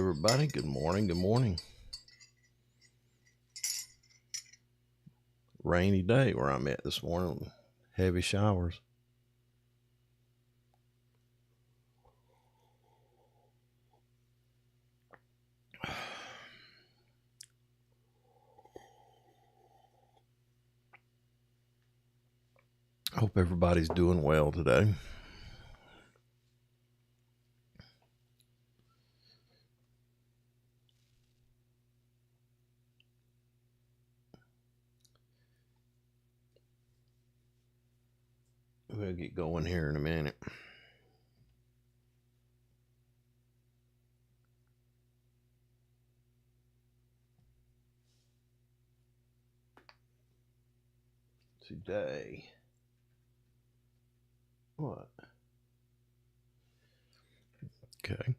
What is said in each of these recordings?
everybody. Good morning. Good morning. Rainy day where I'm at this morning. Heavy showers. Hope everybody's doing well today. We'll get going here in a minute. Today. What? Okay.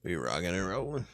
We rocking and rolling.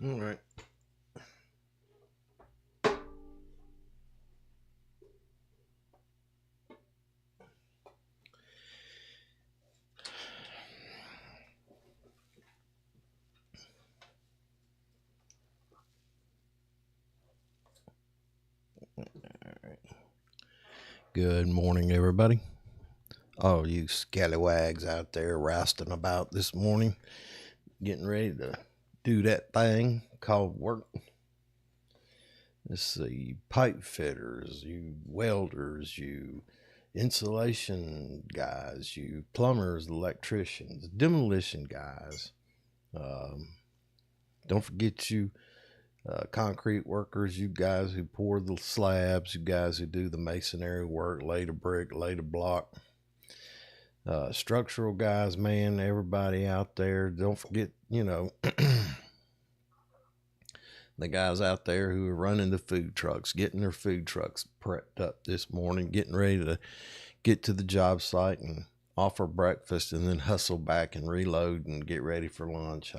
All right. Good morning, everybody. All you scallywags out there rousting about this morning, getting ready to do that thing called work. Let's see, pipe fitters, you welders, you insulation guys, you plumbers, electricians, demolition guys. Don't forget you concrete workers, you guys who pour the slabs, you guys who do the masonry work, lay the brick, lay the block, structural guys, man, everybody out there. Don't forget, the guys out there who are running the food trucks, getting their food trucks prepped up this morning, getting ready to get to the job site and offer breakfast and then hustle back and reload and get ready for lunch.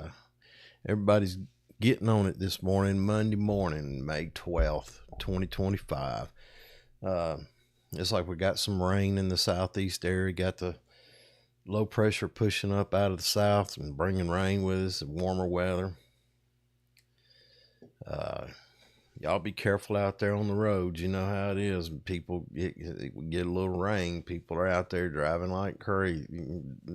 Everybody's getting on it this morning, Monday morning, May 12th, 2025. It's like we got some rain in the southeast area, got the low pressure pushing up out of the south and bringing rain with us and warmer weather. Y'all be careful out there on the roads. You know how it is. People get a little rain. People are out there driving like crazy,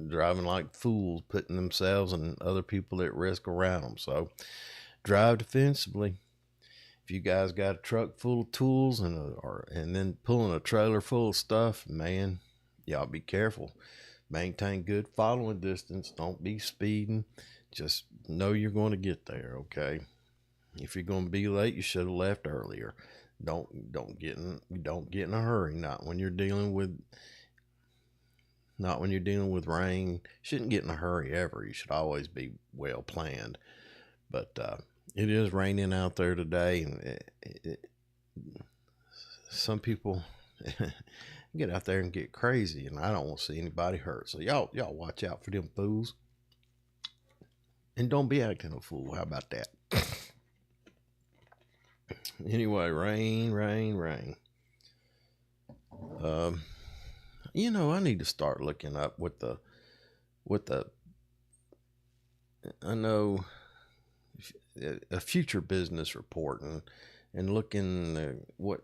driving like fools, putting themselves and other people at risk around them. So drive defensively. If you guys got a truck full of tools and then pulling a trailer full of stuff, man, y'all be careful. Maintain good following distance. Don't be speeding. Just know you're going to get there, okay? If you're going to be late, you should have left earlier. Don't get in a hurry. Not when you're dealing with rain. Shouldn't get in a hurry ever. You should always be well planned. But it is raining out there today, and some people get out there and get crazy, and I don't want to see anybody hurt. So y'all watch out for them fools, and don't be acting a fool. How about that? Anyway, rain. I need to start looking up I know a future business report and looking what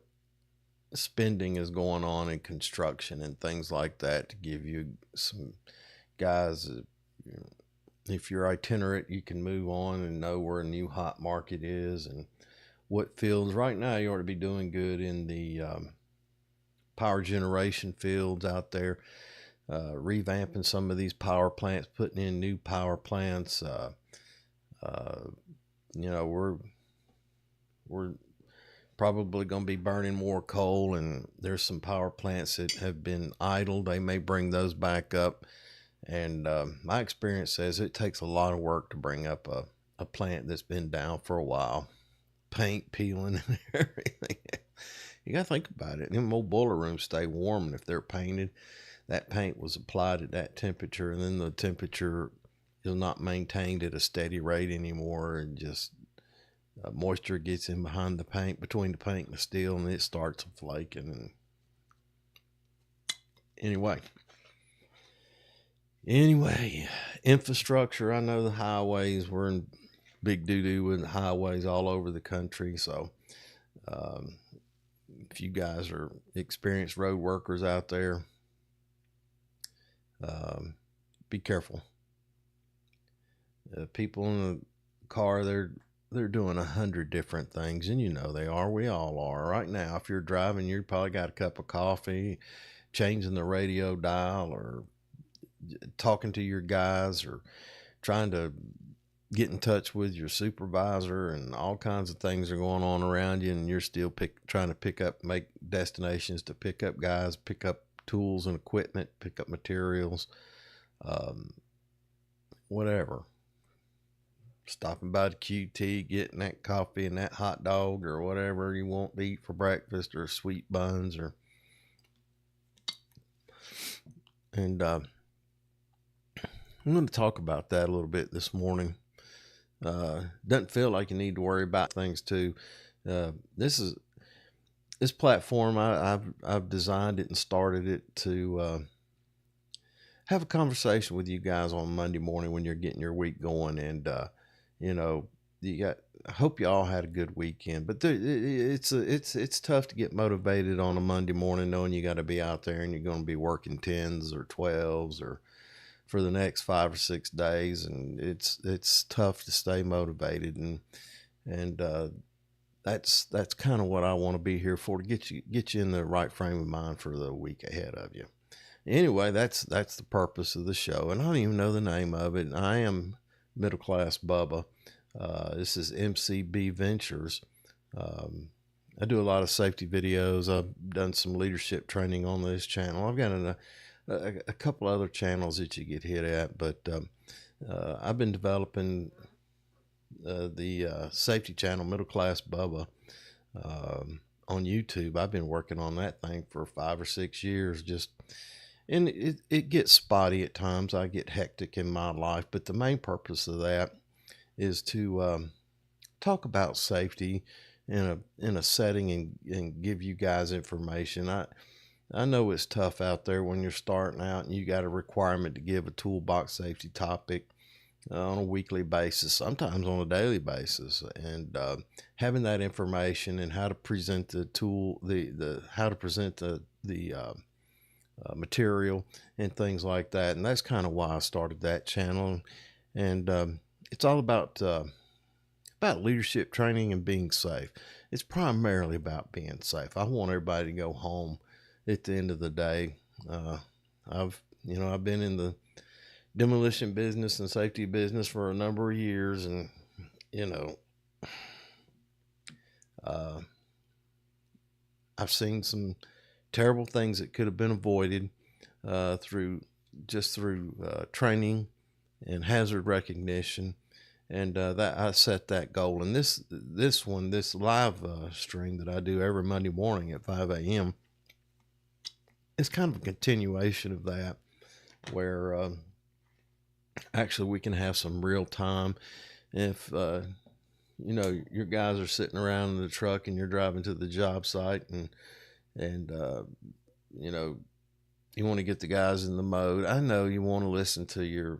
spending is going on in construction and things like that to give you some guys. If you're itinerant, you can move on and know where a new hot market is and what fields. Right now you ought to be doing good in the power generation fields out there, revamping some of these power plants, putting in new power plants. We're probably going to be burning more coal, and there's some power plants that have been idle. They may bring those back up, and my experience says it takes a lot of work to bring up a plant that's been down for a while. Paint peeling and everything. You gotta think about it. Them old boiler rooms stay warm, and if they're painted, that paint was applied at that temperature, and then the temperature is not maintained at a steady rate anymore, and just moisture gets in behind the paint, between the paint and the steel, and it starts flaking. And anyway, infrastructure. I know the highways, we're in big doo-doo with highways all over the country. So if you guys are experienced road workers out there, be careful. People in the car, they're doing 100 different things, and they are. We all are. Right now, if you're driving, you probably got a cup of coffee, changing the radio dial, or talking to your guys, or trying to get in touch with your supervisor, and all kinds of things are going on around you, and you're still trying to make destinations to pick up guys, pick up tools and equipment, pick up materials, whatever. Stopping by the QT, getting that coffee and that hot dog or whatever you want to eat for breakfast, or sweet buns, and I'm going to talk about that a little bit this morning. Doesn't feel like you need to worry about things too. This platform, I've designed it and started it to have a conversation with you guys on Monday morning when you're getting your week going, and I hope you all had a good weekend. But it's tough to get motivated on a Monday morning knowing you got to be out there and you're going to be working 10s or 12s or for the next 5 or 6 days, and it's tough to stay motivated, and that's kind of what I want to be here for, to get you in the right frame of mind for the week ahead of you. Anyway, that's the purpose of the show, and I don't even know the name of it. I am Middleclassbubba This is MCB Ventures. I do a lot of safety videos. I've done some leadership training on this channel. I've got a couple other channels that you get hit at, but I've been developing the safety channel, Middleclassbubba, on YouTube. I've been working on that thing for 5 or 6 years, and it gets spotty at times. I get hectic in my life, but the main purpose of that is to talk about safety in a setting and give you guys information. I know it's tough out there when you're starting out and you got a requirement to give a toolbox safety topic on a weekly basis, sometimes on a daily basis, and having that information and how to present the tool, how to present the material and things like that. And that's kind of why I started that channel. And it's all about leadership training and being safe. It's primarily about being safe. I want everybody to go home at the end of the day. I've been in the demolition business and safety business for a number of years, and I've seen some terrible things that could have been avoided through training and hazard recognition, and that I set that goal. And this live stream that I do every Monday morning at 5 a.m. is kind of a continuation of that, where actually we can have some real time. If your guys are sitting around in the truck and you're driving to the job site, and you want to get the guys in the mode. I know you want to listen to your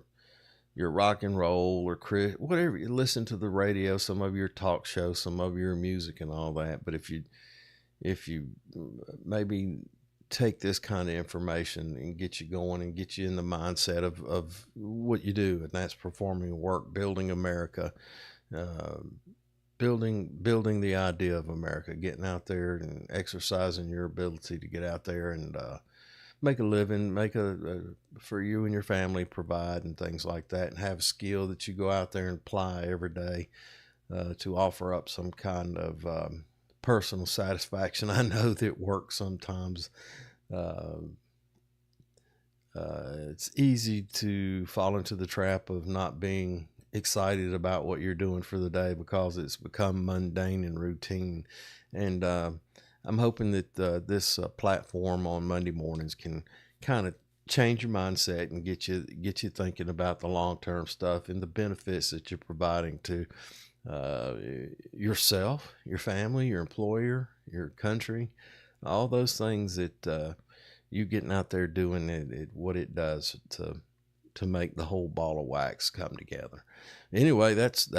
rock and roll or whatever. You listen to the radio, some of your talk shows, some of your music and all that. But if you maybe take this kind of information and get you going and get you in the mindset of what you do, and that's performing work, building America, building the idea of America, getting out there and exercising your ability to get out there and make a living, for you and your family, provide and things like that, and have a skill that you go out there and apply every day to offer up some kind of personal satisfaction. I know that work sometimes, it's easy to fall into the trap of not being excited about what you're doing for the day because it's become mundane and routine. And I'm hoping that this platform on Monday mornings can kind of change your mindset and get you thinking about the long-term stuff and the benefits that you're providing to yourself, your family, your employer, your country, all those things that you getting out there doing what it does to make the whole ball of wax come together. Anyway, that's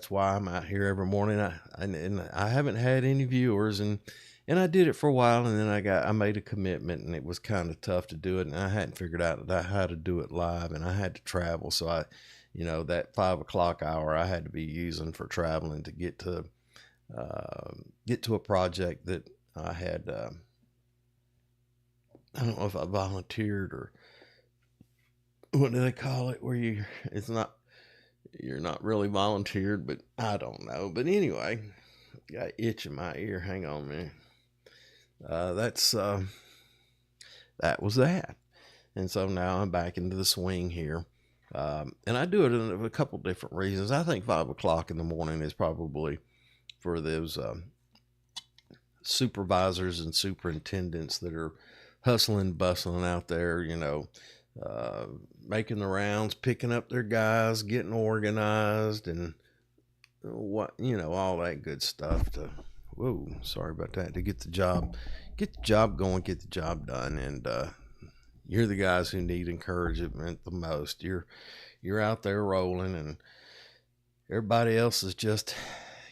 why I'm out here every morning. I haven't had any viewers, and I did it for a while, and then I made a commitment, and it was kind of tough to do it, and I hadn't figured out how to do it live, and I had to travel. So that 5 o'clock hour I had to be using for traveling to get to a project that I had. I don't know if I volunteered or what do they call it, where you're not really volunteered, but I don't know. But anyway, got itch in my ear. Hang on a minute. That was that. And so now I'm back into the swing here. And I do it in a couple different reasons. I think 5 o'clock in the morning is probably for those supervisors and superintendents that are hustling, bustling out there, making the rounds, picking up their guys, getting organized, and all that good stuff sorry about that, to get the job going, get the job done. And you're the guys who need encouragement the most. You're out there rolling, and everybody else is just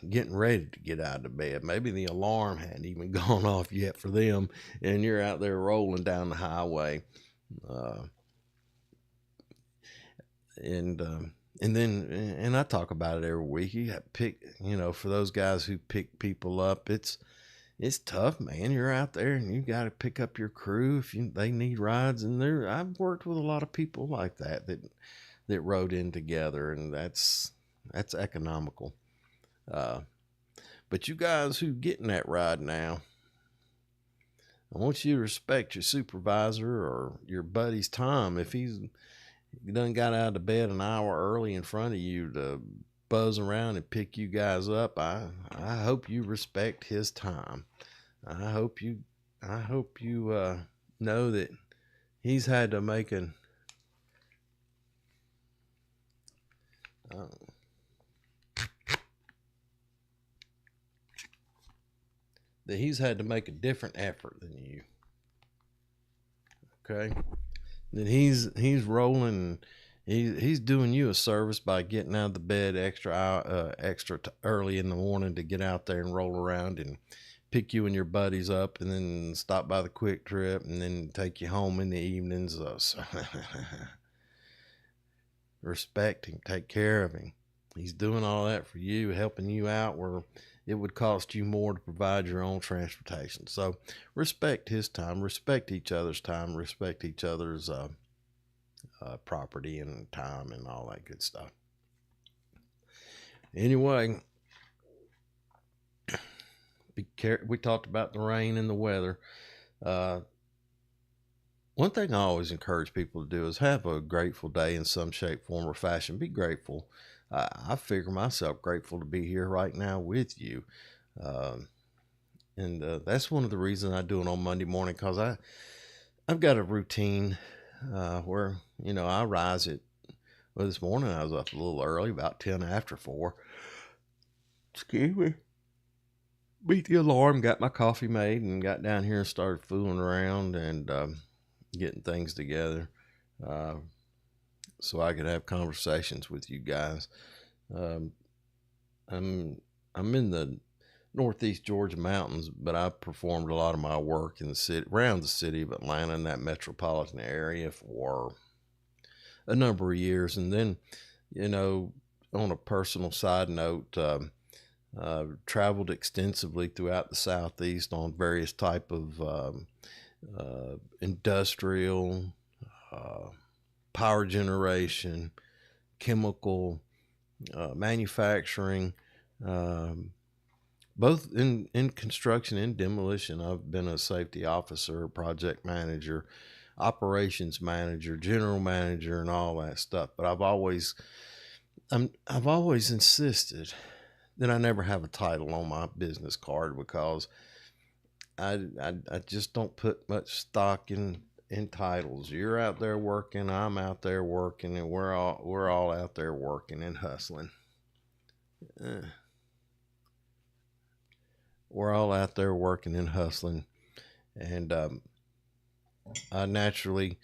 getting ready to get out of bed. Maybe the alarm hadn't even gone off yet for them, and you're out there rolling down the highway. And I talk about it every week. You got to pick, for those guys who pick people up, it's tough, man. You're out there and you got to pick up your crew if they need rides. And I've worked with a lot of people like that rode in together, and that's That's economical. But you guys who getting that ride now, I want you to respect your supervisor or your buddy's time. If he's done got out of bed an hour early in front of you to buzz around and pick you guys up, I hope you respect his time. I hope you know that he's had to make an that he's had to make a different effort than you. Okay, that he's rolling. He's doing you a service by getting out of the bed extra early in the morning to get out there and roll around and pick you and your buddies up, and then stop by the Quick Trip, and then take you home in the evenings. So respect him, take care of him. He's doing all that for you, helping you out where it would cost you more to provide your own transportation. So respect his time, respect each other's time, respect each other's property and time and all that good stuff. Anyway, we talked about the rain and the weather. One thing I always encourage people to do is have a grateful day in some shape, form, or fashion. Be grateful. I figure myself grateful to be here right now with you. And that's one of the reasons I do it on Monday morning, because I've got a routine where, I rise well, this morning I was up a little early, about 10 after 4. Excuse me. Beat the alarm, got my coffee made, and got down here and started fooling around and getting things together so I could have conversations with you guys. I'm in the Northeast Georgia mountains, but I performed a lot of my work in the city, around the city of Atlanta, in that metropolitan area, for a number of years. And then, on a personal side note, traveled extensively throughout the Southeast on various type of industrial, power generation, chemical, manufacturing, both in construction and demolition. I've been a safety officer, project manager, operations manager, general manager, and all that stuff. But I've always insisted that I never have a title on my business card, because I just don't put much stock in titles. You're out there working, I'm out there working, and we're all out there working and hustling. We're all out there working and hustling, and I naturally,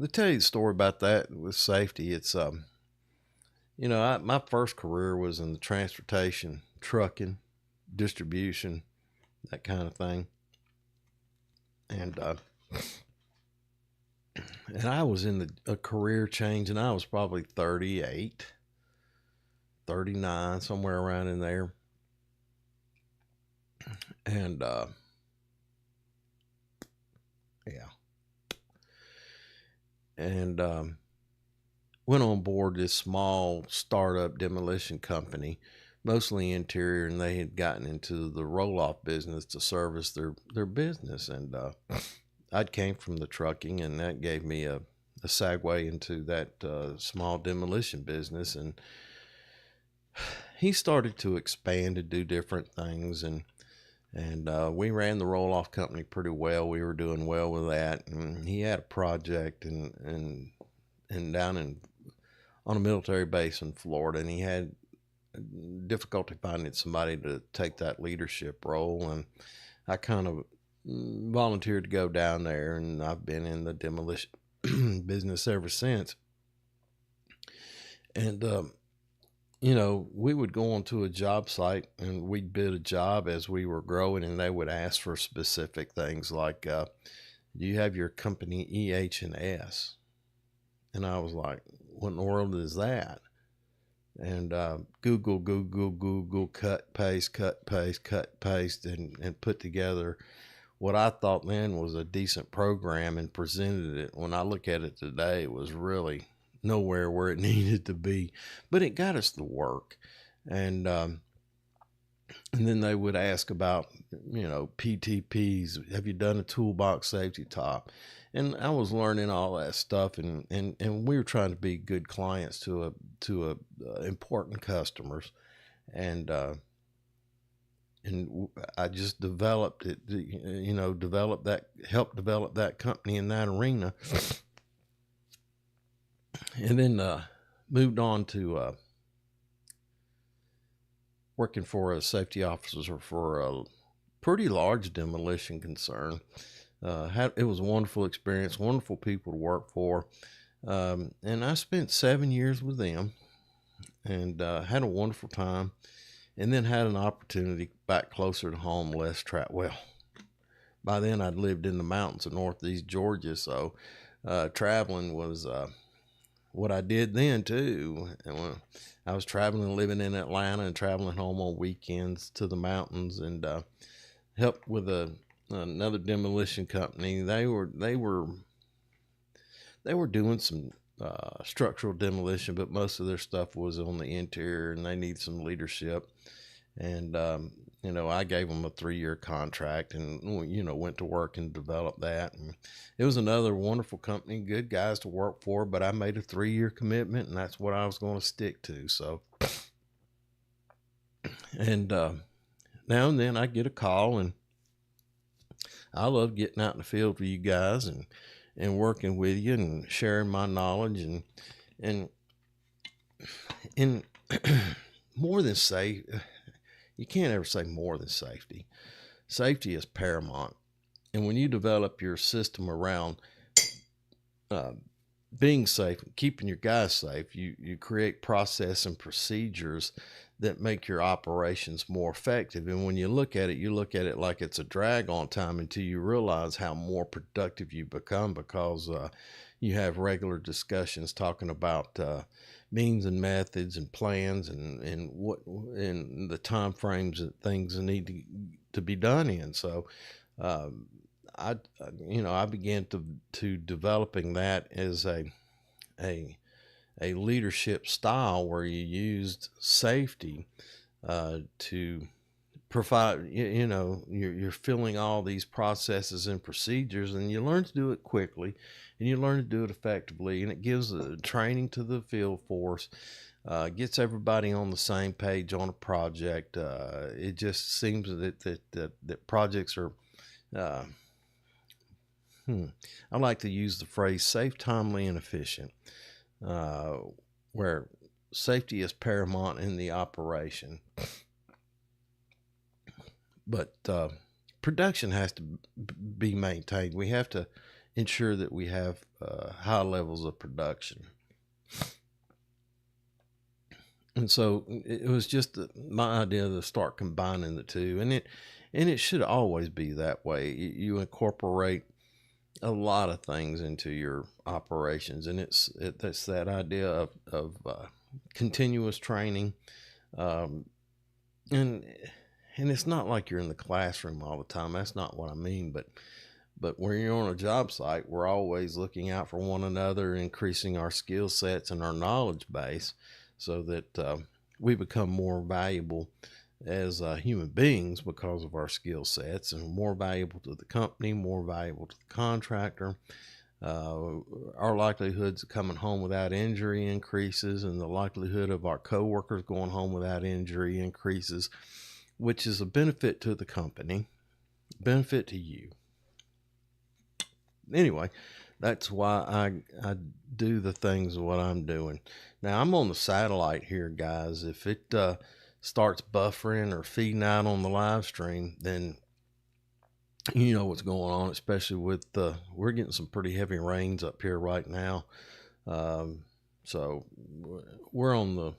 to tell you the story about that with safety, it's my first career was in the transportation, trucking, distribution, that kind of thing. And I was in a career change, and I was probably 38, 39, somewhere around in there. And went on board this small startup demolition company, mostly interior, and they had gotten into the roll-off business to service their business. And I'd came from the trucking, and that gave me a segue into that small demolition business. And he started to expand and do different things, and we ran the roll-off company pretty well. We were doing well with that, and he had a project and down on a military base in Florida, and he had difficulty finding somebody to take that leadership role, and I kind of volunteered to go down there, and I've been in the demolition business ever since. And we would go onto a job site, and we'd bid a job as we were growing, and they would ask for specific things like, do you have your company EH&S? And I was like, what in the world is that? And Google, cut, paste, and put together what I thought then was a decent program and presented it. When I look at it today, it was really nowhere where it needed to be, but it got us to work. And then they would ask about, PTPs. Have you done a toolbox safety top? And I was learning all that stuff, and we were trying to be good clients to important customers, and I just developed it, helped develop that company in that arena, and then moved on to working for a safety officer for a pretty large demolition concern. It was a wonderful experience, wonderful people to work for, and I spent 7 years with them, and had a wonderful time. And then had an opportunity back closer to home, less travel. Well, by then I'd lived in the mountains of northeast Georgia, so traveling was what I did then too. And when I was traveling, living in Atlanta, and traveling home on weekends to the mountains, and helped with another demolition company. They were doing some structural demolition, but most of their stuff was on the interior, and they need some leadership. And I gave them a 3-year contract, and went to work and developed that. And it was another wonderful company, good guys to work for, but I made a 3-year commitment, and that's what I was going to stick to. So, and now and then I get a call, and I love getting out in the field with you guys and working with you and sharing my knowledge, and more than safe. You can't ever say more than safety. Safety is paramount. And when you develop your system around being safe, keeping your guys safe, you create process and procedures that make your operations more effective. And when you look at it like it's a drag on time, until you realize how more productive you become, because you have regular discussions talking about means and methods and plans, and what and the time frames that things need to be done in. So I began to developing that as a leadership style, where you used safety to provide, you're filling all these processes and procedures, and you learn to do it quickly, and you learn to do it effectively, and it gives training to the field force, gets everybody on the same page on a project. It just seems that projects are, I like to use the phrase safe, timely, and efficient, where safety is paramount in the operation. But production has to be maintained. We have to ensure that we have high levels of production. And so it was just my idea to start combining the two, and it should always be that way. You incorporate a lot of things into your operations, and that's that idea of continuous training, and it's not like you're in the classroom all the time. That's not what I mean. But when you're on a job site, we're always looking out for one another, increasing our skill sets and our knowledge base, so that we become more valuable as human beings because of our skill sets, and more valuable to the company, more valuable to the contractor. Our likelihoods of coming home without injury increases, and the likelihood of our coworkers going home without injury increases, which is a benefit to the company, benefit to you. Anyway, that's why I do the things of what I'm doing. Now, I'm on the satellite here, guys. If it starts buffering or feeding out on the live stream, then you know what's going on, especially with we're getting some pretty heavy rains up here right now. So we're on the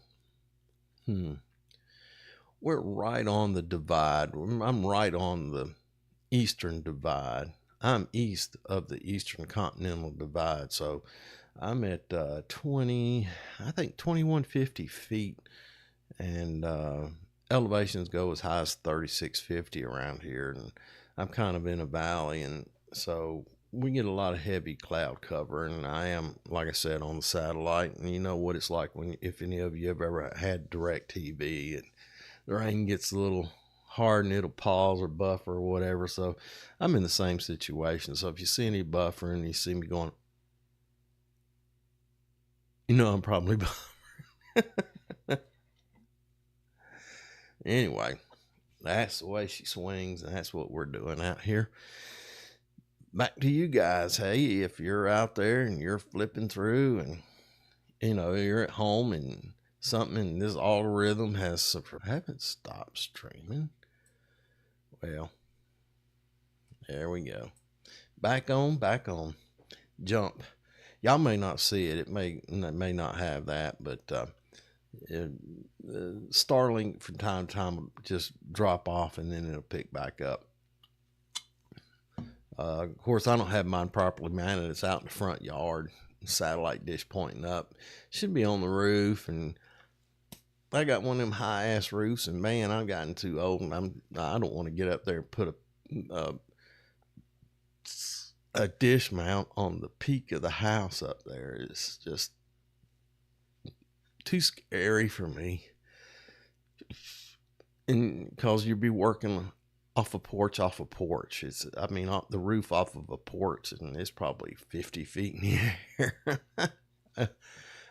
we're right on the divide. I'm right on the eastern divide. I'm east of the eastern continental divide. So I'm at 2150 feet, and elevations go as high as 3650 around here, and I'm kind of in a valley, and so we get a lot of heavy cloud cover, and I am, like I said, on the satellite, and you know what it's like when, if any of you have ever had direct TV and the rain gets a little hard and it'll pause or buffer or whatever. So I'm in the same situation. So if you see any buffer and you see me going, you know I'm probably buffering. Anyway, that's the way she swings, and that's what we're doing out here. Back to you guys. Hey, if you're out there and you're flipping through and you're at home and something in this algorithm has haven't stopped streaming. Well, there we go. Back on. Jump. Y'all may not see it. It may not have that, but Starlink from time to time will just drop off and then it'll pick back up. Of course, I don't have mine properly mounted. It's out in the front yard, satellite dish pointing up. Should be on the roof, and I got one of them high ass roofs, and man, I've gotten too old, and I don't want to get up there and put a dish mount on the peak of the house up there. It's just too scary for me, and because you'd be working off a porch. It's, the roof off of a porch, and it's probably 50 feet in the air.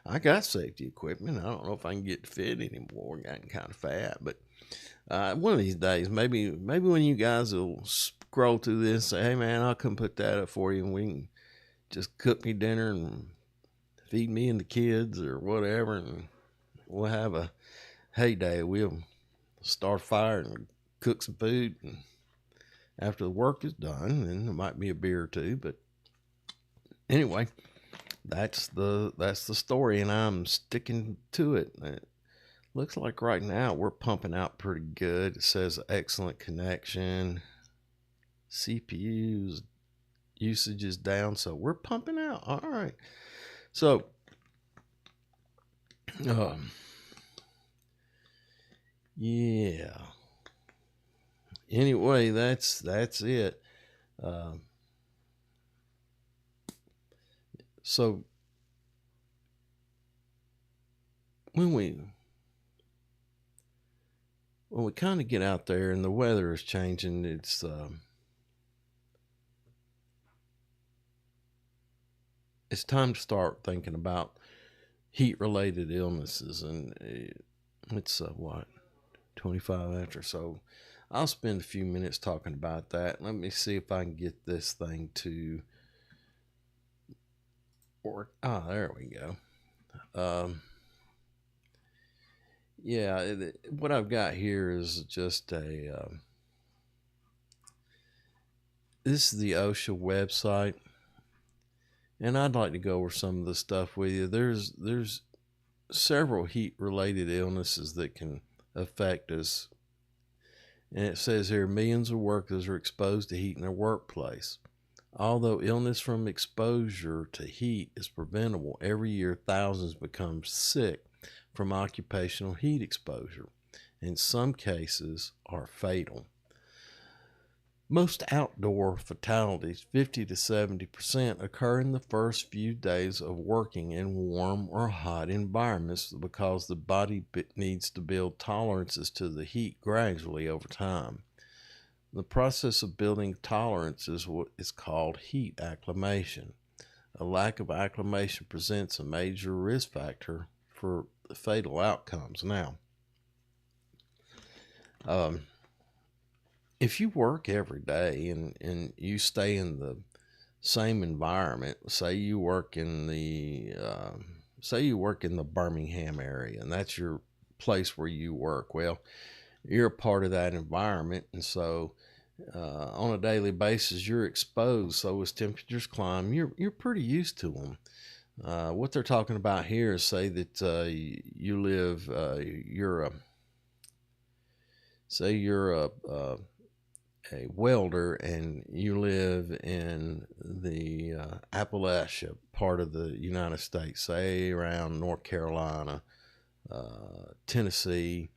I got safety equipment. I don't know if I can get fit anymore. Gotten kind of fat, but one of these days, maybe when you guys will scroll through this, say, hey man, I'll come put that up for you, and we can just cook me dinner and feed me and the kids or whatever, and we'll have a heyday. We'll start a fire and cook some food, and after the work is done, then there might be a beer or two. But anyway, that's the story, and I'm sticking to it. It looks like right now we're pumping out pretty good. It says excellent connection, CPU's usage is down, so we're pumping out. All right, so yeah. Anyway, that's it. So when we kind of get out there and the weather is changing, it's time to start thinking about heat-related illnesses, and it's 25 after, so I'll spend a few minutes talking about that. Let me see if I can get this thing to work. There we go. Yeah, what I've got here is just this is the OSHA website, and I'd like to go over some of the stuff with you. There's several heat-related illnesses that can affect us. And it says here, millions of workers are exposed to heat in their workplace. Although illness from exposure to heat is preventable, every year thousands become sick from occupational heat exposure. In some cases are fatal. Most outdoor fatalities, 50 to 70%, occur in the first few days of working in warm or hot environments because the body needs to build tolerances to the heat gradually over time. The process of building tolerance is what is called heat acclimation. A lack of acclimation presents a major risk factor for fatal outcomes. Now, if you work every day and you stay in the same environment, say you work in the Birmingham area, and that's your place where you work. Well, you're a part of that environment, and so on a daily basis you're exposed. So as temperatures climb, you're pretty used to them. What they're talking about here is, say that you live, you're a welder and you live in the Appalachia part of the United States, say around North Carolina, Tennessee,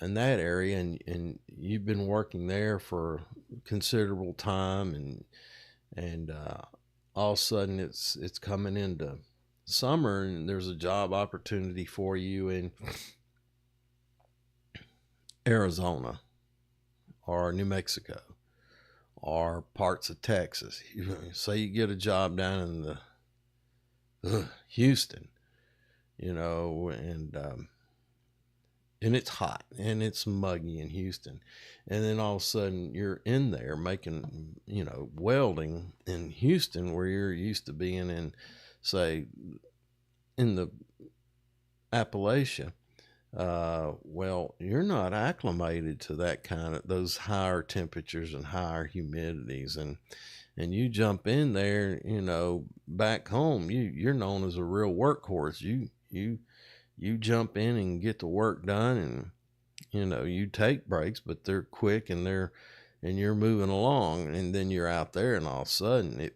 and that area, and you've been working there for considerable time, and And all of a sudden it's coming into summer, and there's a job opportunity for you in Arizona or New Mexico or parts of Texas. Say you get a job down in the Houston, and it's hot and it's muggy in Houston, and then all of a sudden you're in there making, welding in Houston, where you're used to being in, say, in the Appalachia. Well, you're not acclimated to that kind of those higher temperatures and higher humidities, and you jump in there, back home, you're known as a real workhorse. You jump in and get the work done, and you take breaks, but they're quick, and you're moving along, and then you're out there, and all of a sudden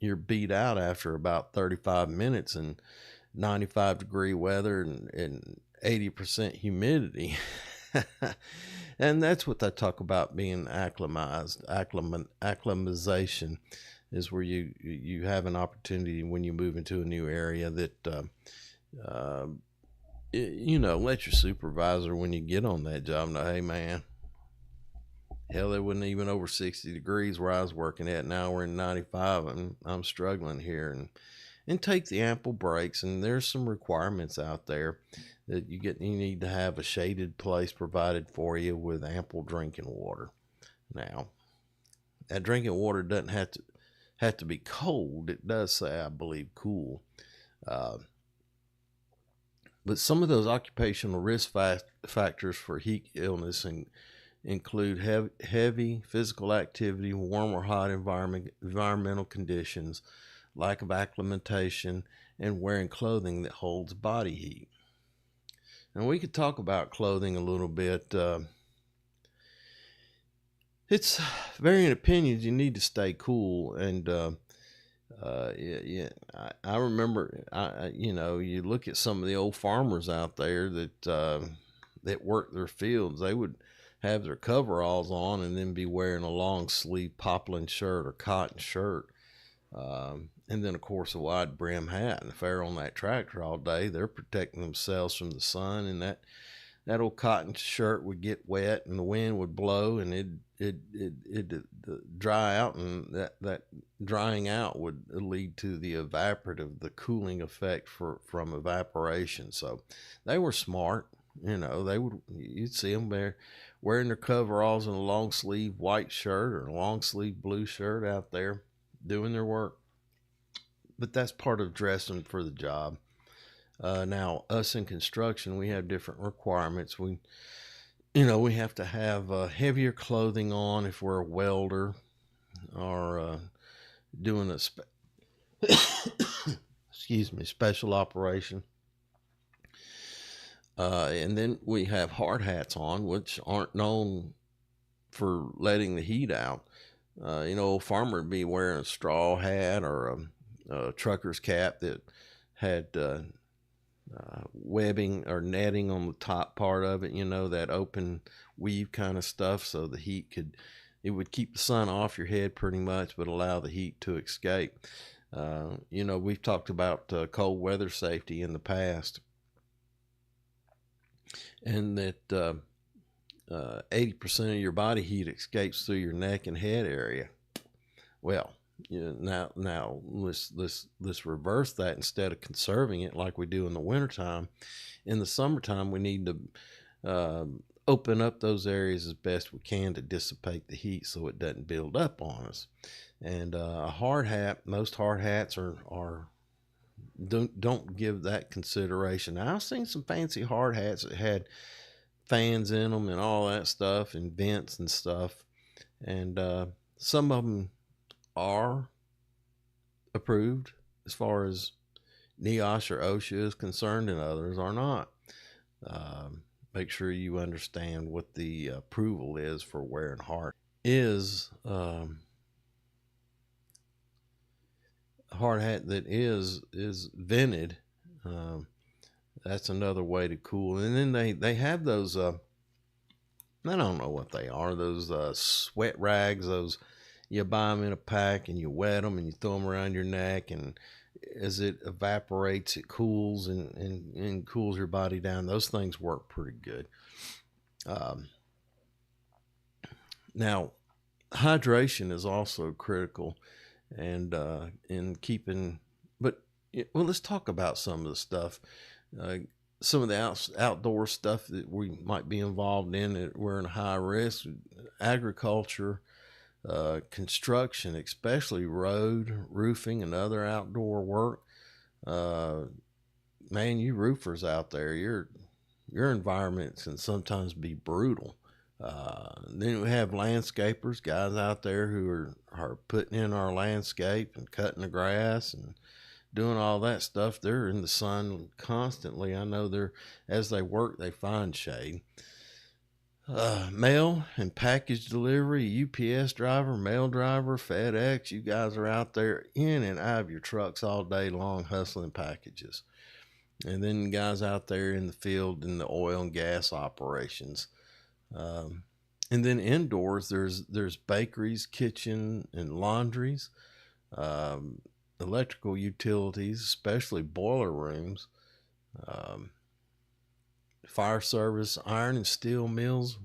you're beat out after about 35 minutes and 95-degree weather and 80% humidity. And that's what they talk about being acclimatized. Acclimatization is where you have an opportunity when you move into a new area that let your supervisor, when you get on that job, know, hey man, hell, it wasn't even over 60 degrees where I was working at. Now we're in 95 and I'm struggling here, and take the ample breaks. And there's some requirements out there that you need to have a shaded place provided for you with ample drinking water. Now, that drinking water doesn't have to be cold. It does say, I believe, cool. But some of those occupational risk factors for heat illness include heavy physical activity, warm or hot environmental conditions, lack of acclimatation, and wearing clothing that holds body heat. And we could talk about clothing a little bit. It's varying opinions. You need to stay cool, and I remember, you look at some of the old farmers out there that work their fields. They would have their coveralls on and then be wearing a long sleeve poplin shirt or cotton shirt. And then, of course, a wide brim hat. And if they're on that tractor all day, they're protecting themselves from the sun. And that old cotton shirt would get wet, and the wind would blow, and it'd dry out, and that drying out would lead to the the cooling effect from evaporation. So they were smart. You'd see them there wearing their coveralls and a long sleeve white shirt or a long sleeve blue shirt out there doing their work. But that's part of dressing for the job. Now, us in construction, we have different requirements. We have to have heavier clothing on if we're a welder or doing a special operation. And then we have hard hats on, which aren't known for letting the heat out. A farmer would be wearing a straw hat or a trucker's cap that had webbing or netting on the top part of it, that open weave kind of stuff, so the heat would keep the sun off your head pretty much, but allow the heat to escape. We've talked about cold weather safety in the past, and that 80% of your body heat escapes through your neck and head area. Well, now let's reverse that. Instead of conserving it like we do in the wintertime, in the summertime we need to open up those areas as best we can to dissipate the heat so it doesn't build up on us. And a hard hat, most hard hats don't give that consideration. Now, I've seen some fancy hard hats that had fans in them and all that stuff, and vents and stuff, and some of them are approved as far as NEOSH or OSHA is concerned, and others are not. Make sure you understand what the approval is for wearing hard is. Hard hat that is vented. That's another way to cool. And then they have those I don't know what they are, those sweat rags, those you buy them in a pack and you wet them and you throw them around your neck, and as it evaporates, it cools and cools your body down. Those things work pretty good. Now, hydration is also critical, and in keeping. But well, let's talk about some of the stuff. Some of the outdoor stuff that we might be involved in that we're in high risk: agriculture, construction, especially road roofing and other outdoor work. Man, you roofers out there, your environment can sometimes be brutal. Then we have landscapers, guys out there who are putting in our landscape and cutting the grass and doing all that stuff. They're in the sun constantly. I know as they work, they find shade. Mail and package delivery, UPS driver, mail driver, FedEx, you guys are out there in and out of your trucks all day long hustling packages. And then guys out there in the field in the oil and gas operations. And then indoors, there's bakeries, kitchen, and laundries, electrical utilities, especially boiler rooms, fire service, iron and steel mills.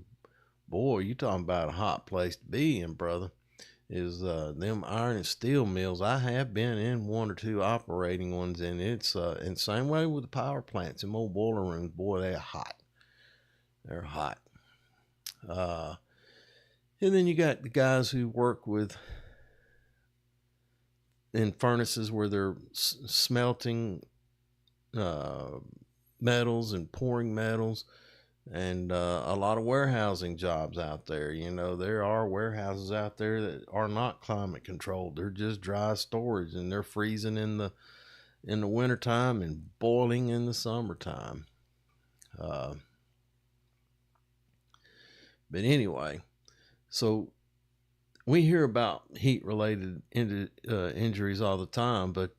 Boy, you talking about a hot place to be in, brother, is them iron and steel mills. I have been in one or two operating ones, and it's and same way with the power plants. Them old boiler rooms, boy, they're hot. They're hot. And then you got the guys who work in furnaces where they're smelting metals and pouring metals, and a lot of warehousing jobs out there. There are warehouses out there that are not climate controlled. They're just dry storage, and they're freezing in the wintertime and boiling in the summertime. But anyway, so we hear about heat-related injuries all the time, but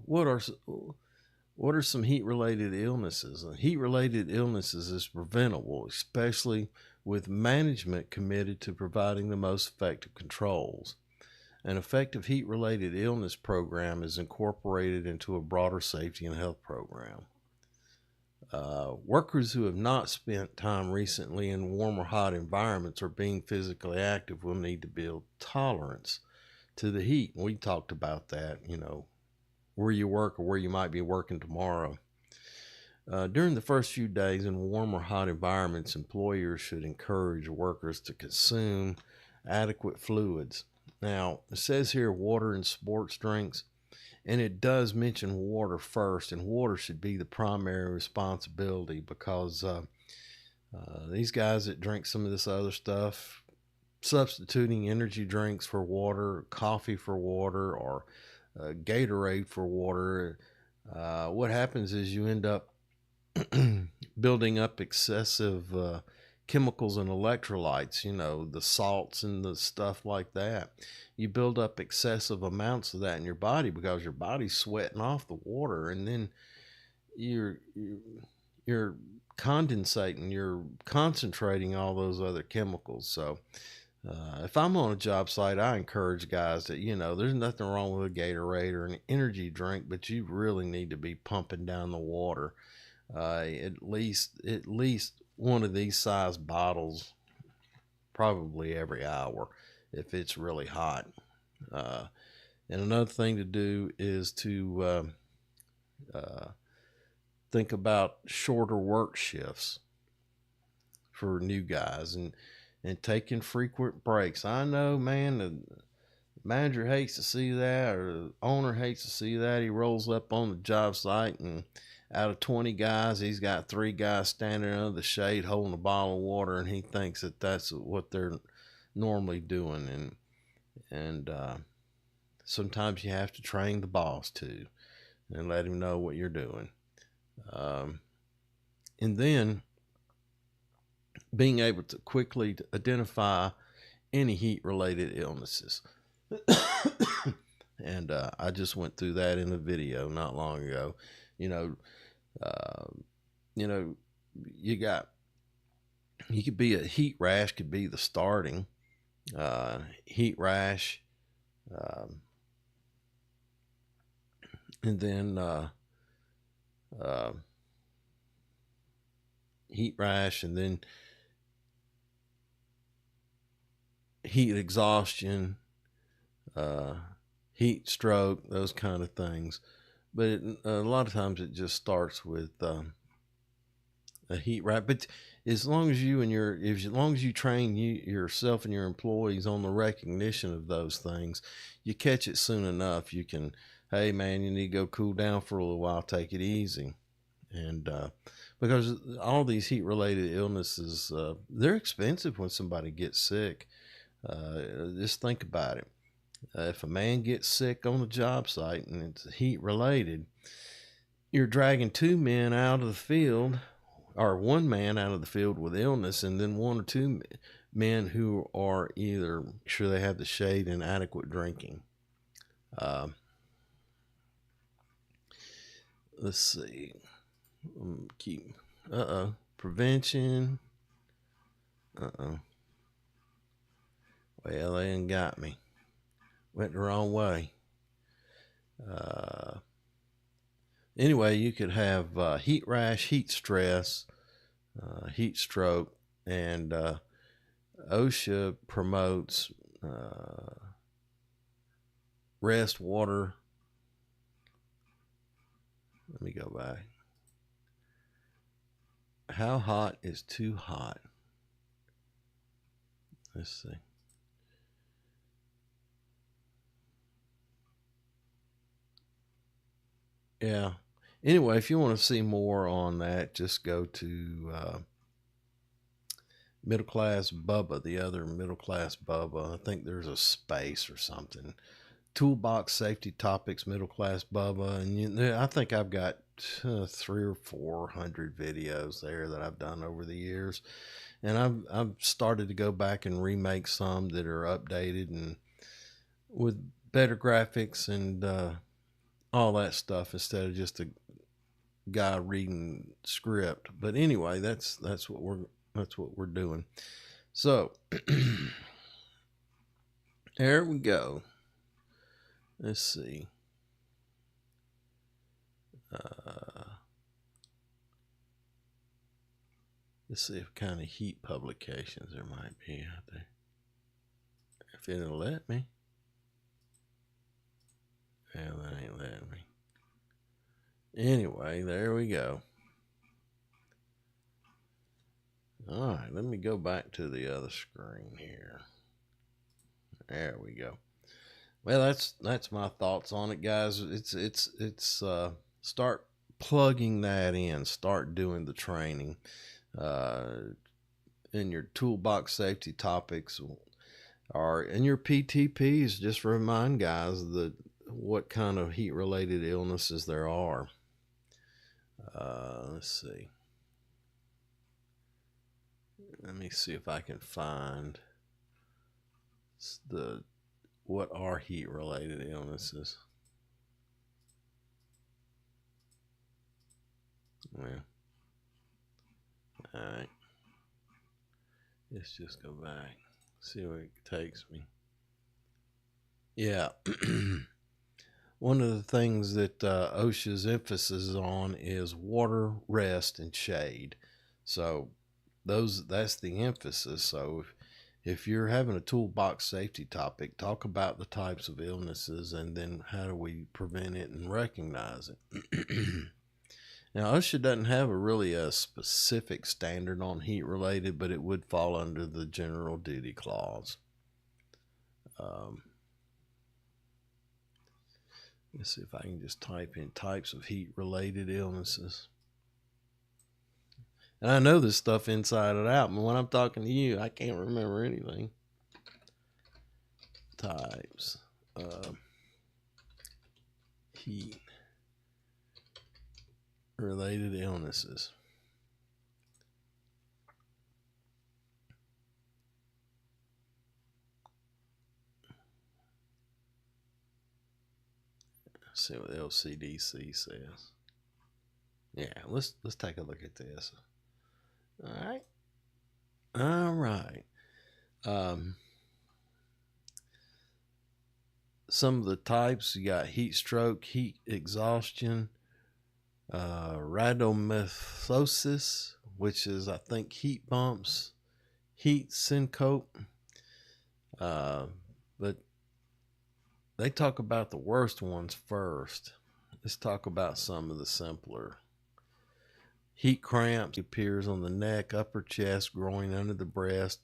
what are some heat-related illnesses? Heat-related illnesses is preventable, especially with management committed to providing the most effective controls. An effective heat-related illness program is incorporated into a broader safety and health program. Workers who have not spent time recently in warm or hot environments or being physically active will need to build tolerance to the heat. We talked about that, where you work or where you might be working tomorrow. During the first few days in warm or hot environments, employers should encourage workers to consume adequate fluids. Now, it says here water and sports drinks. And it does mention water first, and water should be the primary responsibility, because these guys that drink some of this other stuff, substituting energy drinks for water, coffee for water, or Gatorade for water, what happens is you end up building up excessive chemicals and electrolytes, the salts and the stuff like that. You build up excessive amounts of that in your body because your body's sweating off the water, and then you're condensating, you're concentrating all those other chemicals. So if I'm on a job site, I encourage guys that, there's nothing wrong with a Gatorade or an energy drink, but you really need to be pumping down the water. At least one of these size bottles probably every hour if it's really hot. And another thing to do is to think about shorter work shifts for new guys, and taking frequent breaks. I know, man, the manager hates to see that, or the owner hates to see that. He rolls up on the job site, and out of 20 guys, he's got 3 guys standing under the shade holding a bottle of water, and he thinks that that's what they're normally doing. And sometimes you have to train the boss too, and let him know what you're doing. And then being able to quickly identify any heat-related illnesses. And I just went through that in a video not long ago. You could be a heat rash, could be the starting. Heat rash Um, and then heat rash, and then heat exhaustion, heat stroke, those kind of things. But a lot of times it just starts with a heat rash. But as long as as long as you train yourself and your employees on the recognition of those things, you catch it soon enough. You can, hey man, you need to go cool down for a little while, take it easy. And because all these heat related illnesses, they're expensive when somebody gets sick. Just think about it. If a man gets sick on the job site and it's heat related, you're dragging two men out of the field, or one man out of the field with illness, and then one or two men who are either sure they have the shade and adequate drinking. Let's see. Keep. Prevention. Well, they ain't got me. Went the wrong way. Anyway, you could have heat rash, heat stress, heat stroke, and OSHA promotes rest, water. Let me go back. How hot is too hot? Let's see. Yeah. Anyway, if you want to see more on that, just go to Middleclassbubba, the other Middleclassbubba. I think there's a space or something. Toolbox Safety Topics, Middleclassbubba, and I think I've got 300 or 400 videos there that I've done over the years, and I've started to go back and remake some that are updated and with better graphics and all that stuff instead of just a guy reading script. But anyway, that's what we're doing. So there we go. Let's see. Let's see what kind of heat publications there might be out there. If it'll let me. Well, that ain't letting me. Anyway, there we go. All right, let me go back to the other screen here. There we go. Well, that's my thoughts on it, guys. It's start plugging that in. Start doing the training. In your toolbox safety topics, or in your PTPs, just remind guys that what kind of heat related illnesses there are. Let's see. Let me see if I can find what are heat related illnesses. Well, all right. Let's just go back, see where it takes me. Yeah. One of the things that OSHA's emphasis on is water, rest, and shade. So that's the emphasis. So if you're having a toolbox safety topic, talk about the types of illnesses and then how do we prevent it and recognize it. Now, OSHA doesn't have a specific standard on heat related, but it would fall under the general duty clause. Let's see if I can just type in types of heat related illnesses. And I know this stuff inside and out, but when I'm talking to you, I can't remember anything. Types of heat related illnesses. Let's see what the LCDC says. Yeah, let's take a look at this. All right. some of the types, you got heat stroke, heat exhaustion, rhabdomyolysis, which is, I think, heat bumps, heat syncope. But they talk about the worst ones first. Let's talk about some of the simpler. Heat cramps appears on the neck, upper chest, groin, under the breast,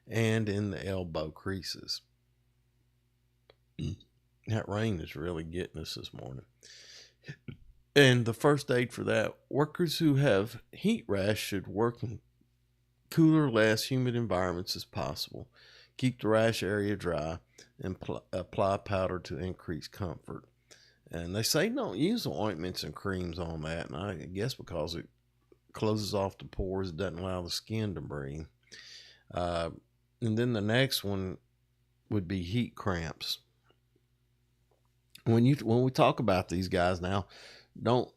and in the elbow creases. That rain is really getting us this morning. And the first aid for that, workers who have heat rash should work in cooler, less humid environments as possible. Keep the rash area dry and apply powder to increase comfort. And they say don't use the ointments and creams on that, and I guess because it closes off the pores, it doesn't allow the skin to breathe. And then the next one would be heat cramps. When we talk about these guys now, don't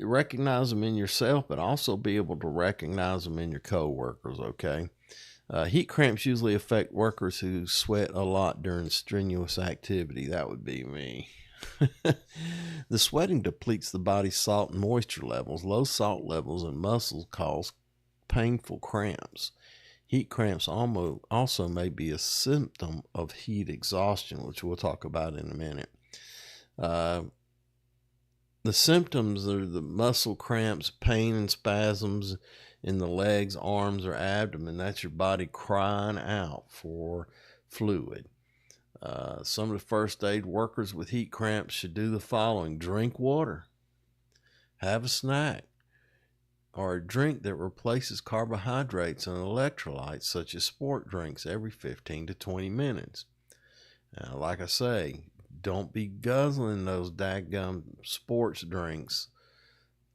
recognize them in yourself, but also be able to recognize them in your coworkers. Okay, heat cramps usually affect workers who sweat a lot during strenuous activity. That would be me. The sweating depletes the body's salt and moisture levels. Low salt levels in muscles cause painful cramps. Heat cramps also may be a symptom of heat exhaustion, which we'll talk about in a minute. The symptoms are the muscle cramps, pain and spasms in the legs, arms, or abdomen. That's your body crying out for fluid. Some of the first aid workers with heat cramps should do the following: drink water, have a snack, or a drink that replaces carbohydrates and electrolytes, such as sport drinks, every 15 to 20 minutes. Now, like I say, don't be guzzling those daggum sports drinks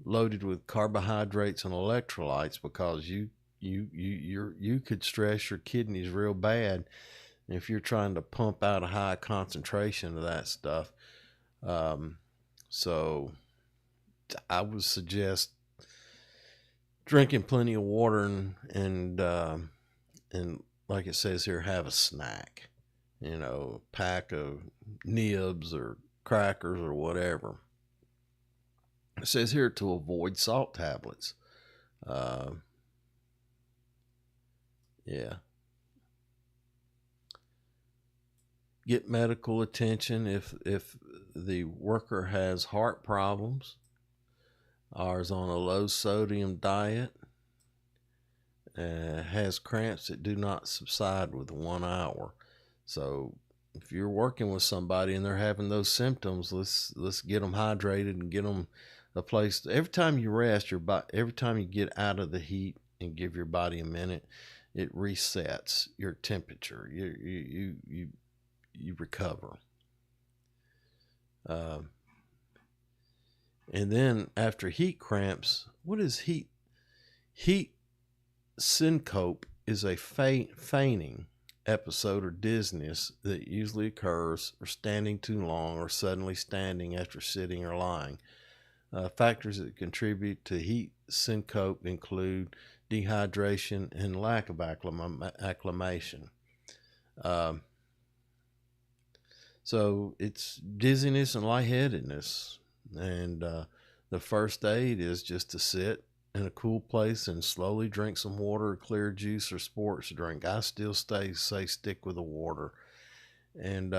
loaded with carbohydrates and electrolytes, because you could stress your kidneys real bad if you're trying to pump out a high concentration of that stuff. So I would suggest drinking plenty of water and like it says here, have a snack. A pack of nibs or crackers or whatever. It says here to avoid salt tablets. Get medical attention if the worker has heart problems or is on a low sodium diet, has cramps that do not subside with 1 hour. So if you're working with somebody and they're having those symptoms, let's get them hydrated and get them a place. Every time you rest, every time you get out of the heat and give your body a minute, it resets your temperature. You recover. And then after heat cramps, what is heat? Heat syncope is a fainting episode or dizziness that usually occurs or standing too long or suddenly standing after sitting or lying. Factors that contribute to heat syncope include dehydration and lack of acclimation. So it's dizziness and lightheadedness, and the first aid is just to sit in a cool place and slowly drink some water or clear juice or sports drink. I still say stick with the water. And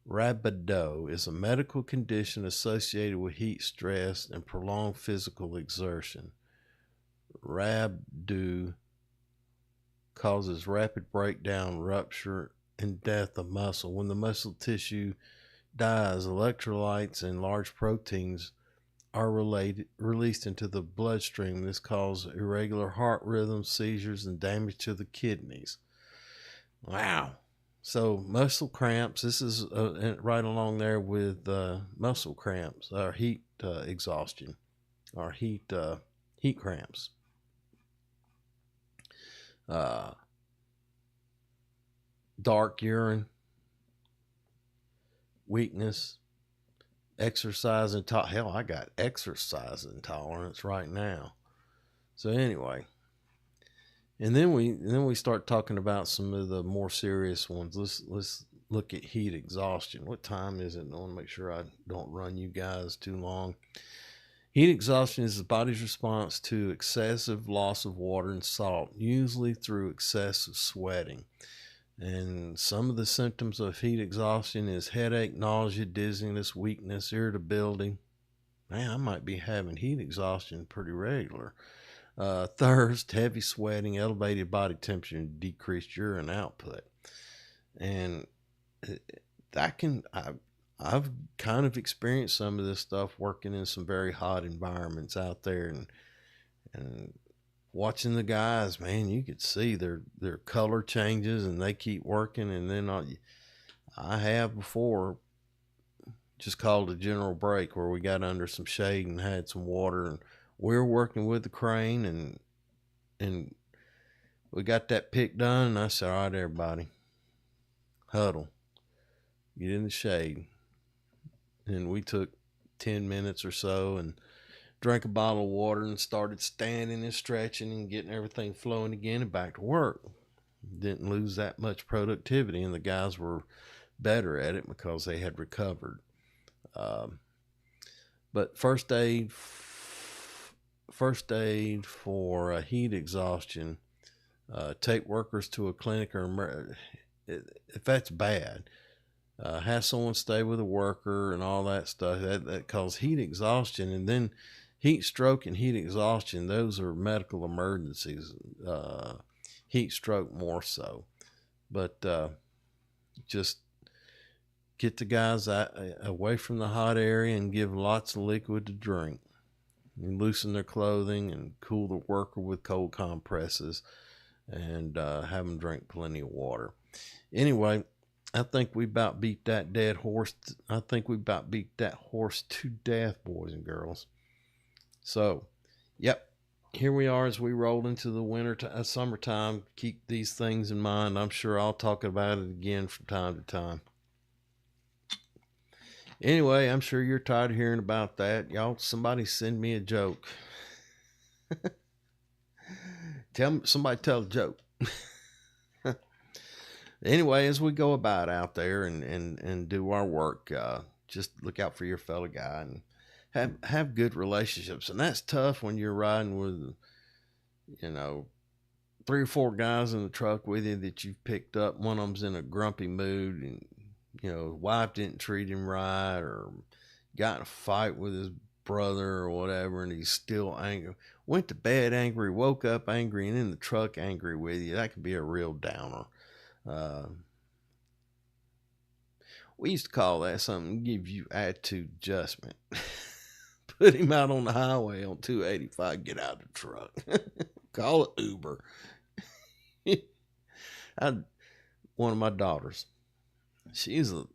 rhabdo is a medical condition associated with heat stress and prolonged physical exertion. Rhabdo causes rapid breakdown, rupture, and death of muscle. When the muscle tissue dies, electrolytes and large proteins are released into the bloodstream. This causes irregular heart rhythms, seizures, and damage to the kidneys. Wow. So muscle cramps, this is right along there with muscle cramps, or heat exhaustion, or heat cramps. Dark urine, weakness, exercise intolerance. Hell, I got exercise intolerance right now. So anyway, and then we start talking about some of the more serious ones. look at heat exhaustion. What time is it? I want to make sure I don't run you guys too long. Heat exhaustion is the body's response to excessive loss of water and salt, usually through excessive sweating. And some of the symptoms of heat exhaustion is headache, nausea, dizziness, weakness, irritability. Man, I might be having heat exhaustion pretty regular. Thirst, heavy sweating, elevated body temperature, and decreased urine output. And I've kind of experienced some of this stuff working in some very hot environments out there, and watching the guys, man, you could see their color changes, and they keep working. And then I have before just called a general break where we got under some shade and had some water, and we were working with the crane, and we got that pick done. And I said, all right, everybody, huddle, get in the shade. And we took 10 minutes or so and drank a bottle of water and started standing and stretching and getting everything flowing again and back to work. Didn't lose that much productivity, and the guys were better at it because they had recovered. But first aid for heat exhaustion, take workers to a clinic, or if that's bad, have someone stay with a worker and all that stuff. That causes heat exhaustion. And then heat stroke and heat exhaustion, those are medical emergencies. Heat stroke more so. But just get the guys away from the hot area and give lots of liquid to drink. And loosen their clothing and cool the worker with cold compresses, and have them drink plenty of water. Anyway, I think we about beat that dead horse. I think we about beat that horse to death, boys and girls. So, yep, here we are as we roll into the summertime. Keep these things in mind. I'm sure I'll talk about it again from time to time. Anyway, I'm sure you're tired of hearing about that. Y'all, somebody send me a joke. Somebody tell a joke. Anyway, as we go about out there and do our work, just look out for your fellow guy and have good relationships. And that's tough when you're riding with, 3 or 4 guys in the truck with you that you've picked up. One of them's in a grumpy mood, and his wife didn't treat him right, or got in a fight with his brother or whatever, and he's still angry. Went to bed angry, woke up angry, and in the truck angry with you. That could be a real downer. We used to call that something, give you attitude adjustment. Put him out on the highway on 285, get out of the truck. Call it Uber. One of my daughters, she's a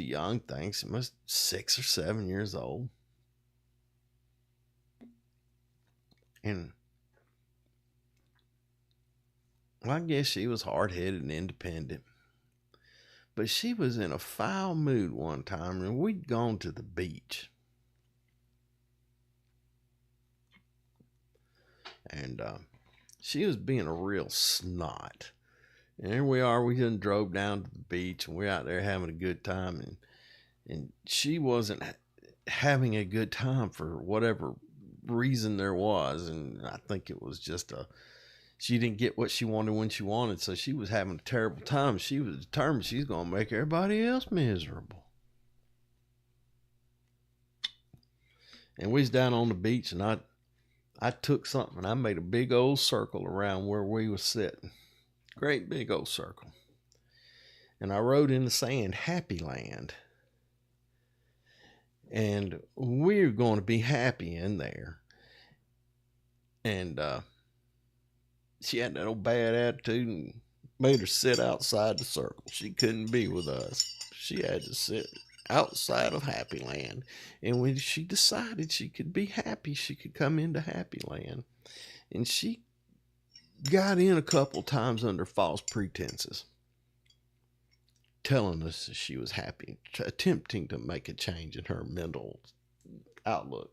young thing. She must be 6 or 7 years old. And I guess she was hard-headed and independent. But she was in a foul mood one time, and we'd gone to the beach. And she was being a real snot. And here we are, we done drove down to the beach, and we're out there having a good time. And she wasn't having a good time for whatever reason there was. And I think it was just she didn't get what she wanted when she wanted, so she was having a terrible time. She was determined she's going to make everybody else miserable. And we was down on the beach, and I took something, and I made a big old circle around where we was sitting. Great big old circle. And I wrote in the sand, Happy Land. And we're going to be happy in there. And she had that old bad attitude and made her sit outside the circle. She couldn't be with us. She had to sit outside of Happy Land. And when she decided she could be happy, she could come into Happy Land. And she got in a couple times under false pretenses, telling us that she was happy, attempting to make a change in her mental outlook.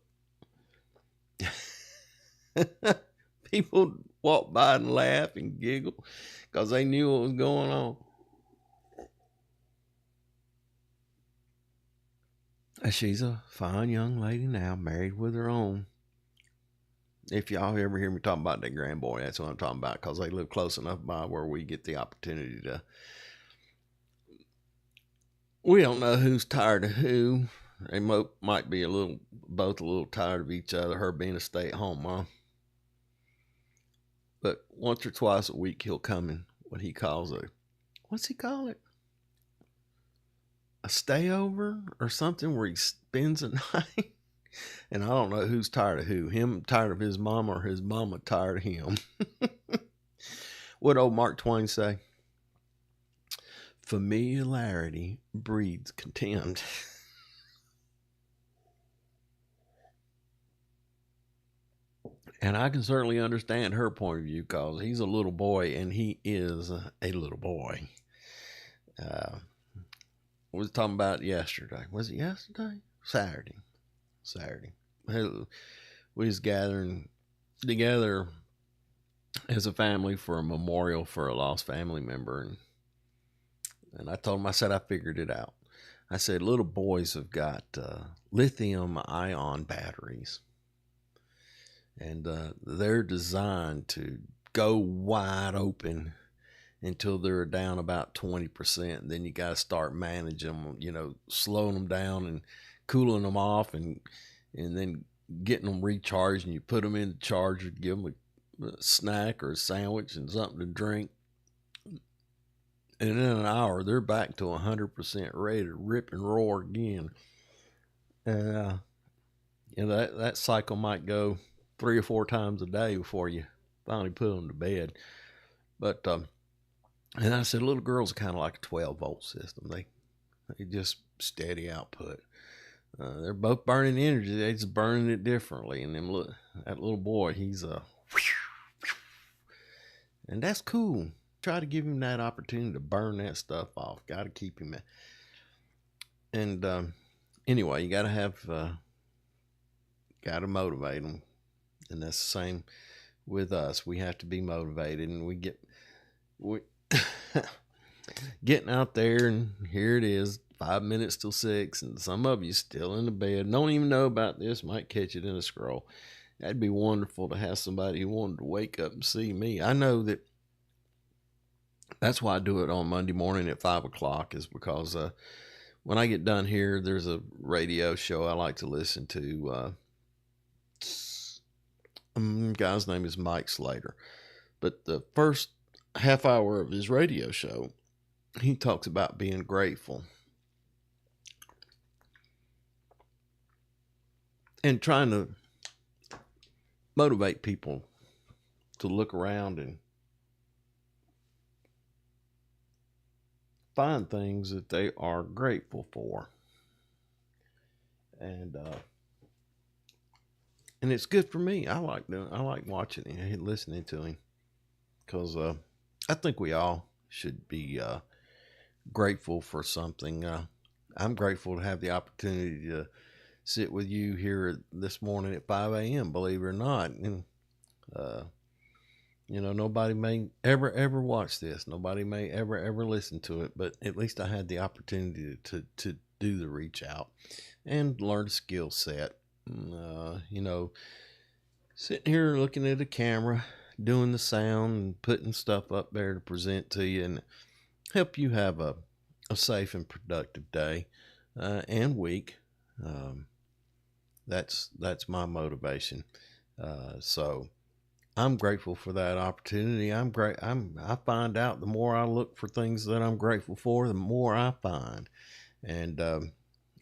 People walked by and laughed and giggled because they knew what was going on. She's a fine young lady now, married with her own. If y'all ever hear me talking about that grandboy, that's what I'm talking about, because they live close enough by where we get the opportunity to. We don't know who's tired of who. They might be both a little tired of each other, her being a stay-at-home mom. But once or twice a week, he'll come in what he calls what's he call it? A stayover or something, where he spends a night. And I don't know who's tired of who. Him tired of his mama, or his mama tired of him. What old Mark Twain say? Familiarity breeds contempt. And I can certainly understand her point of view, because he's a little boy, and he is a little boy. We was talking about yesterday. Was it yesterday? Saturday. We was gathering together as a family for a memorial for a lost family member. And I told him, I said, I figured it out. I said, little boys have got lithium ion batteries. And they're designed to go wide open until they're down about 20%. And then you got to start managing them, slowing them down and cooling them off, and then getting them recharged. And you put them in the charger, give them a snack or a sandwich and something to drink. And in an hour, they're back to 100% ready to rip and roar again. And that cycle might go 3 or 4 times a day before you finally put them to bed. But and I said, little girls are kind of like a 12-volt system. They just steady output. They're both burning energy. They're just burning it differently. And that little boy, he's and that's cool. Try to give him that opportunity to burn that stuff off. Got to keep him. And anyway, you got to motivate them. And that's the same with us. We have to be motivated, and we getting out there, and here it is, 5 minutes till 6, and some of you still in the bed, don't even know about this, might catch it in a scroll. That'd be wonderful to have somebody who wanted to wake up and see me. I know that's why I do it on Monday morning at 5 o'clock, is because when I get done here, there's a radio show I like to listen to. Guy's name is Mike Slater. But the first half hour of his radio show, he talks about being grateful and trying to motivate people to look around and find things that they are grateful for. And it's good for me. I like watching him and listening to him, because I think we all should be grateful for something. I'm grateful to have the opportunity to sit with you here this morning at 5 a.m., believe it or not. And, nobody may ever watch this. Nobody may ever listen to it, but at least I had the opportunity to do the reach out and learn a skill set. Sitting here looking at a camera, doing the sound and putting stuff up there to present to you and help you have a safe and productive day and week. That's my motivation. So I'm grateful for that opportunity. I find out the more I look for things that I'm grateful for, the more I find. And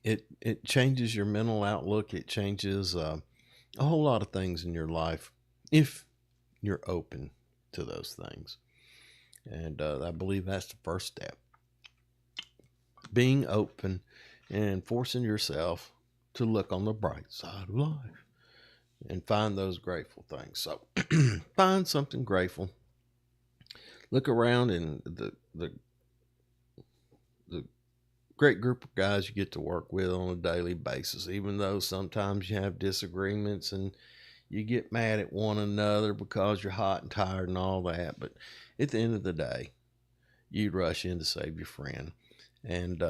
it changes your mental outlook. It changes a whole lot of things in your life if you're open to those things. And I believe that's the first step. Being open and forcing yourself to look on the bright side of life and find those grateful things. So find something grateful. Look around, and the great group of guys you get to work with on a daily basis, even though sometimes you have disagreements and you get mad at one another because you're hot and tired and all that. But at the end of the day, you'd rush in to save your friend. And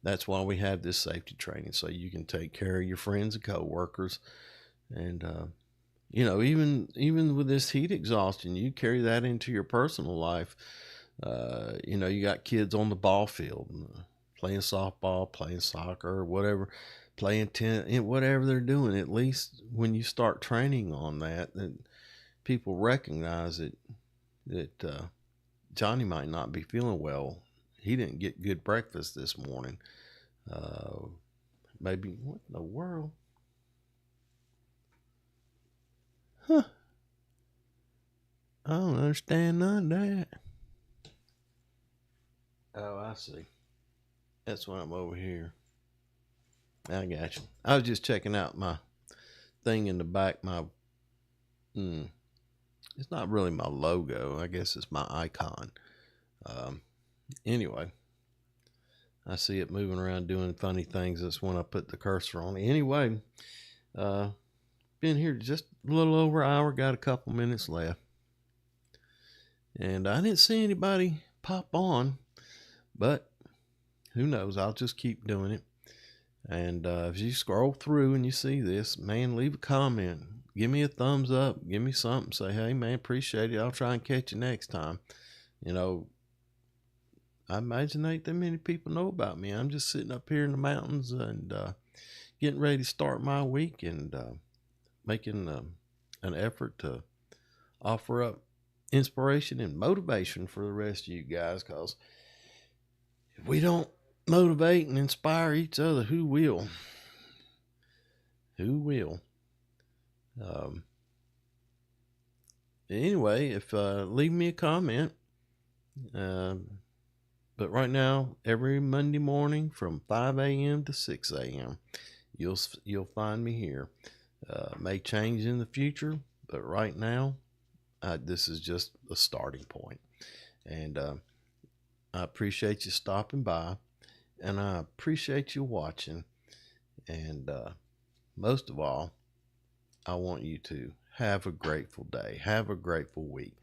That's why we have this safety training, so you can take care of your friends and coworkers. And even with this heat exhaustion, you carry that into your personal life. You got kids on the ball field playing softball, playing soccer, whatever, playing tennis, whatever they're doing. At least when you start training on that people recognize that Johnny might not be feeling well. He didn't get good breakfast this morning. Maybe what in the world? Huh? I don't understand none of that. Oh, I see. That's why I'm over here. I got you. I was just checking out my thing in the back. It's not really my logo. I guess it's my icon. Anyway, I see it moving around doing funny things. That's when I put the cursor on it. Anyway, been here just a little over an hour. Got a couple minutes left. And I didn't see anybody pop on, but who knows? I'll just keep doing it. And if you scroll through and you see this, man, leave a comment. Give me a thumbs up. Give me something. Say, hey, man, appreciate it. I'll try and catch you next time. I imagine ain't that many people know about me. I'm just sitting up here in the mountains and getting ready to start my week and making an effort to offer up inspiration and motivation for the rest of you guys, because if we don't motivate and inspire each other, who will? Anyway, if leave me a comment. But right now, every Monday morning from 5 a.m. to 6 a.m., you'll find me here. May change in the future, but right now, this is just a starting point. And I appreciate you stopping by, and I appreciate you watching. And most of all, I want you to have a grateful day. Have a grateful week.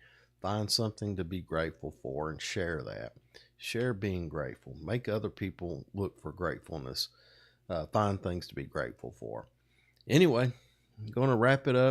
Find something to be grateful for and share that. Share being grateful. Make other people look for gratefulness. Find things to be grateful for. Anyway, I'm going to wrap it up.